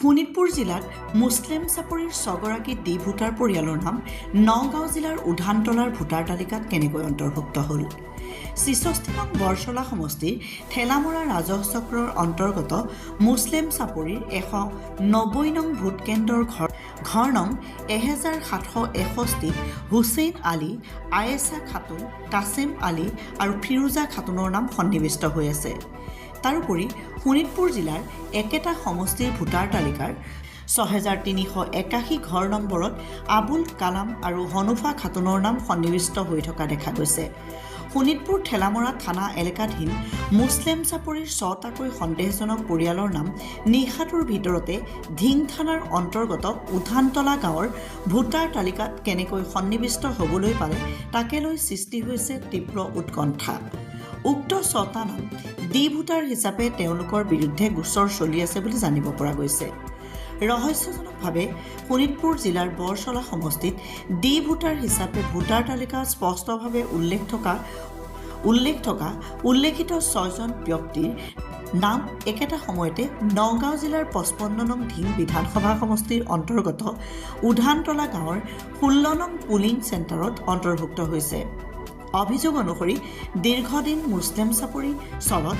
শোণিতপুৰ জিলাত মুছলিম চাপৰিৰ 6গৰাকী D voter পৰিয়ালৰ নাম নগাঁও জিলাৰ উধানতলাৰ ভোটাৰ তালিকাত কেনেকৈ অন্তৰ্ভুক্ত হ'ল। ৬৬ নং বৰচলা সমষ্টিৰ ঠেলামৰা ৰাজহ চক্ৰৰ অন্তৰ্গত মুছলিম চাপৰিৰ ১৯০ নং ভোটকেন্দ্ৰৰ ঘৰ নং ১৭৬১ হুছেইন আলী, আয়েছা খাতুন, কাছিম আলী আৰু ফিৰোজা খাতুনৰ নাম সন্নিৱিষ্ট হৈ আছে। তাৰোপৰি শোণিতপুৰ জিলাৰ একেটা সমষ্টিৰ ভোটাৰ তালিকাৰ ৬৩৮১ ঘৰ নম্বৰত আবুল কালাম আৰু হনুফা খাতুনৰ নাম সন্নিৱিষ্ট হৈ থকা দেখা গৈছে। শোণিতপুৰ ঠেলামৰা থানা এলেকাধীন মুছলিম চাপৰিৰ ৬টাকৈ সন্দেহজনক পৰিয়ালৰ নাম নিশাটোৰ ভিতৰতে ধিং থানাৰ অন্তৰ্গত উধানতলা গাঁৱৰ ভোটাৰ তালিকাত কেনেকৈ সন্নিৱিষ্ট হ'বলৈ পালে তাকে লৈ সৃষ্টি হৈছে তীব্ৰ উৎকণ্ঠা। উক্ত ৬টা নাম ডি ভোটাৰ হিচাপে তেওঁলোকৰ বিৰুদ্ধে গোচৰ চলি আছে বুলি জানিব পৰা গৈছে। ৰহস্যজনকভাৱে শোণিতপুৰ জিলাৰ বৰচলা সমষ্টিত ডি ভোটাৰ হিচাপে ভোটাৰ তালিকাত স্পষ্টভাৱে উল্লেখিত ৬জন ব্যক্তিৰ নাম একেটা সময়তে নগাঁও জিলাৰ ৫৫ নং ধিং বিধানসভা সমষ্টিৰ অন্তৰ্গত উধানতলা গাঁৱৰ ১৬ নং পুলিং চেণ্টাৰত অন্তৰ্ভুক্ত হৈছে। অভিযোগ অনুসৰি দীৰ্ঘদিন মুছলিম চাপৰি চলত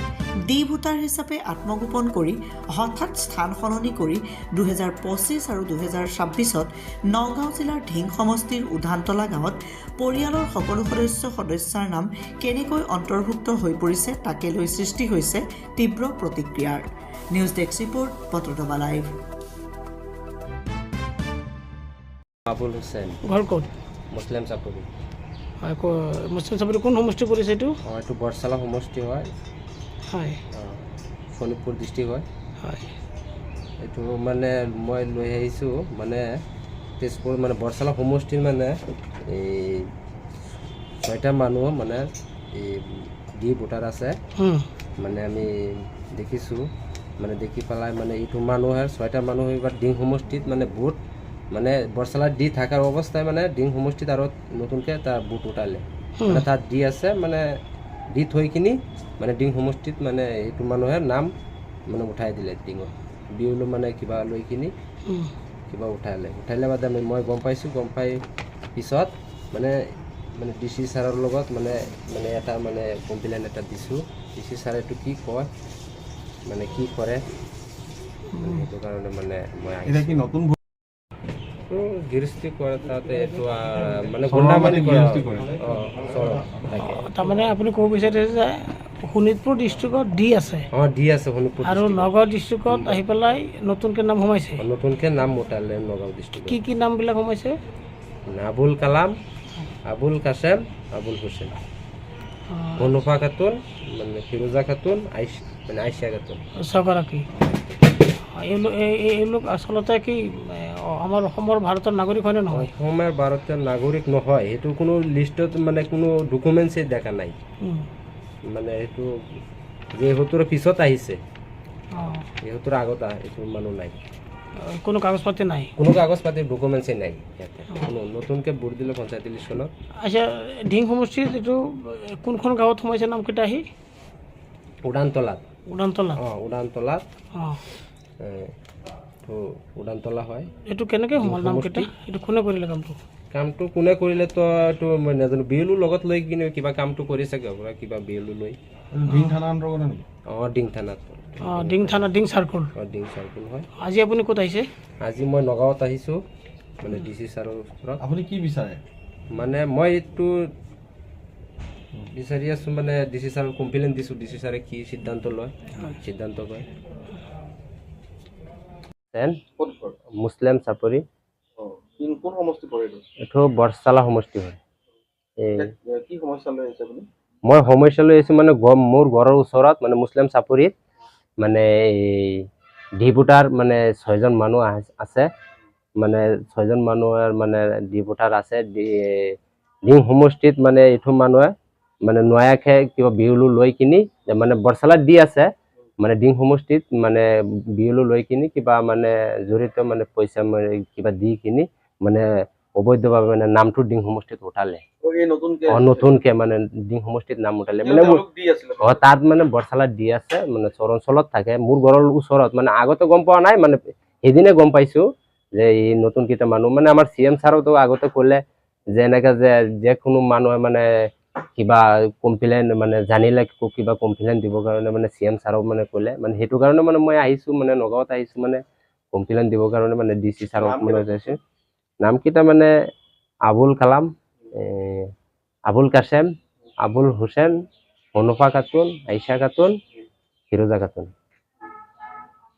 ডি ভোটাৰ হিচাপে আত্মগোপন কৰি হঠাৎ স্থান সলনি কৰি ২০২৫ আৰু ২০২৬ত নগাঁও জিলাৰ ধিং সমষ্টিৰ উধানতলা গাঁৱত পৰিয়ালৰ সকলো সদস্যৰ নাম কেনেকৈ অন্তৰ্ভুক্ত হৈ পৰিছে তাকে লৈ সৃষ্টি হৈছে তীব্ৰ প্ৰতিক্ৰিয়াৰ। নিউজ ডেস্ক ৰিপৰ্ট, বতৰদবা লাইভ। আবুল হুছেইন, ঘৰ ক'ত? মুছলিম চাপৰি। মুছলিম চাপৰি কোন সমষ্টি পৰিছে এইটো? এইটো বৰচলা সমষ্টি হয়, হয়, শোণিতপুৰ ডিষ্ট্ৰিক্ট হয়। হয়, এইটো মানে মই লৈ আহিছোঁ মানে তেজপুৰ মানে বৰচলা সমষ্টিৰ মানে এই ৬টা মানুহ মানে এই ডি ভোটাৰ আছে। মানে আমি দেখিছোঁ, মানে দেখি পেলাই মানে এইটো মানুহৰ ৬টা মানুহ এইবাৰ ডিং সমষ্টিত মানে ভোট মানে বৰচলাত দি থকাৰ অৱস্থায় মানে ডিং সমষ্টিত আৰু নতুনকৈ তাৰ বুট উঠালে। মানে তাত দি আছে মানে দি থৈ কিনি মানে ডিং সমষ্টিত মানে এইটো মানুহে নাম মানে উঠাই দিলে ডিঙত বিউলো মানে কিবা লৈ কিনি কিবা উঠালে বাদে মই গম পাইছোঁ। গম পাই পিছত মানে ডি চি ছাৰৰ লগত মানে এটা মানে কমপ্লেইন এটা দিছোঁ। ডি চি ছাৰে এইটো কি কয় মানে কি কৰে সেইটো কাৰণে মানে মই কি নতুন গৃহস্থী কৰে তাতে এইটো মানে গুণ্ডামানি কৰে। তাৰমানে আপুনি ক'ব বিচাৰিছে যে শোণিতপুৰ ডিষ্ট্ৰিক্টত ডি আছে, ডি আছে শোণিতপুৰ আৰু নগাঁও ডিষ্ট্ৰিক্টত আহি পেলাই নতুনকৈ নাম সোমাইছে। নতুনকৈ নাম উঠালে নগাঁও ডিষ্ট্ৰিক্ট। কি নামবিলাক সোমাইছে? আবুল কালাম, আবুল কাছেম, আবুল হুছেইন, হনুফা খাতুন, মানে ফিৰোজা খাতুন, মানে আইছা খাতুন। 6গৰাকী। এওঁলোক আচলতে কি আমাৰ অসমৰ ভাৰতৰ নাগৰিক হয়নে নহয়? অসমৰ ভাৰতীয় নাগৰিক নহয়, সেইটো কোনো লিষ্টত মানে কোনো ডকুমেণ্টছেই দেখা নাই। মানে সেইটো যিহেতুৰ পিছত আহিছে, যিহেতুৰ আগত এইটো মানুহ নাই, কোনো কাগজ পাতি নাই, কোনো কাগজ পাতি ডকুমেণ্টছেই নাই ইয়াতে। কোনো নতুনকৈ ভোট দিলে পঞ্চায়ত ইলেকশ্যনত। আচ্ছা, ধিং সমষ্টিত এইটো কোনখন গাঁৱত সোমাইছে নামকেইটা আহি? উদানতলাত। উদানতলাত উদানতলা হয়। এইটো কেনেকৈ সোমাল নামকেইটা? এইটো কোনে কৰিলে কামটো কোনে কৰিলে তো এইটো মই নাজানো। বিএলও লগত লৈ কিনে কিবা কামটো কৰিছে কিবা বিএলও লৈ। ডিং থানা অন্তৰ্গত নেকি? ডিং থানাত। ডিং থানা, ডিং চাৰ্কুল। ডিং চাৰ্কুল হয়। আজি আপুনি ক'ত আহিছে? আজি মই নগাঁৱত আহিছোঁ মানে ডি চি ছাৰৰ ওচৰত। আপুনি কি বিচাৰে? মানে মই এইটো বিচাৰি আছোঁ মানে ডি চি ছাৰক কমপ্লেইন দিছোঁ। ডি চি ছাৰে কি সিদ্ধান্ত লয় সিদ্ধান্ত কয়। মুছলিম চাপৰি। কোন সমষ্টি পৰে এইটো? এইটো বৰচলা সমষ্টি হয়। কি সমস্যা লৈ আহিছে আপুনি? মই সমস্যা লৈ আহিছোঁ মানে মোৰ ঘৰৰ ওচৰত মানে মুছলিম চাপৰিত মানে এই ডি ভোটাৰ মানে ৬জন মানুহ আছে। মানে ৬জন মানুহৰ মানে ডি ভোটাৰ আছে। ডিং সমষ্টিত মানে এইটো মানুহে মানে নয়াকৈ কিবা বিউলো লৈ কিনি মানে বৰচলাত দি আছে, মানে ডিং সমষ্টিত মানে বিউলো লৈ কিনি কিবা মানে জড়িত মানে পইচা মানে কিবা দি কিনি মানে অবৈধভাৱে মানে নামটো ডিং সমষ্টিত উঠালে। নতুনকৈ মানে ডিং সমষ্টিত নাম উঠালে মানে তাত মানে বৰচলাত দি আছে, মানে চৰণচলত থাকে। মোৰ ঘৰৰ ওচৰত মানে আগতে গম পোৱা নাই, মানে সেইদিনে গম পাইছোঁ যে এই নতুনকেইটা মানুহ মানে আমাৰ CM ছাৰেতো আগতে ক'লে যে এনেকৈ যে কোনো মানুহে মানে কিবা কমপ্লেইন মানে জানিলে কিবা কমপ্লেইন দিবৰ কাৰণে মানে CM ছাৰক মানে ক'লে মানে সেইটো কাৰণে মানে মই আহিছোঁ মানে নগাঁৱত আহিছোঁ মানে কমপ্লেইন দিবৰ কাৰণে মানে DC ছাৰক মানে যাইছে নামকেইটা মানে আবুল কালাম আবুল কাছেম আবুল হুছেইন হনুফা খাতুন আইছা খাতুন ফিৰোজা খাতুন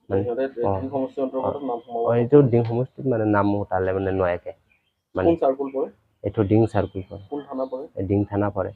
মানে দিহিং সমষ্টিৰ অন্তৰ্গত নাম সোমাব এইটো ডিং সমষ্টিত মানে নাম উঠালে মানে নোৱায়াকে মানে কোন চাৰ্কুল পৰে এইটো ডিং চাৰ্কুল পৰে কোন থানা পৰে ডিং থানা পৰে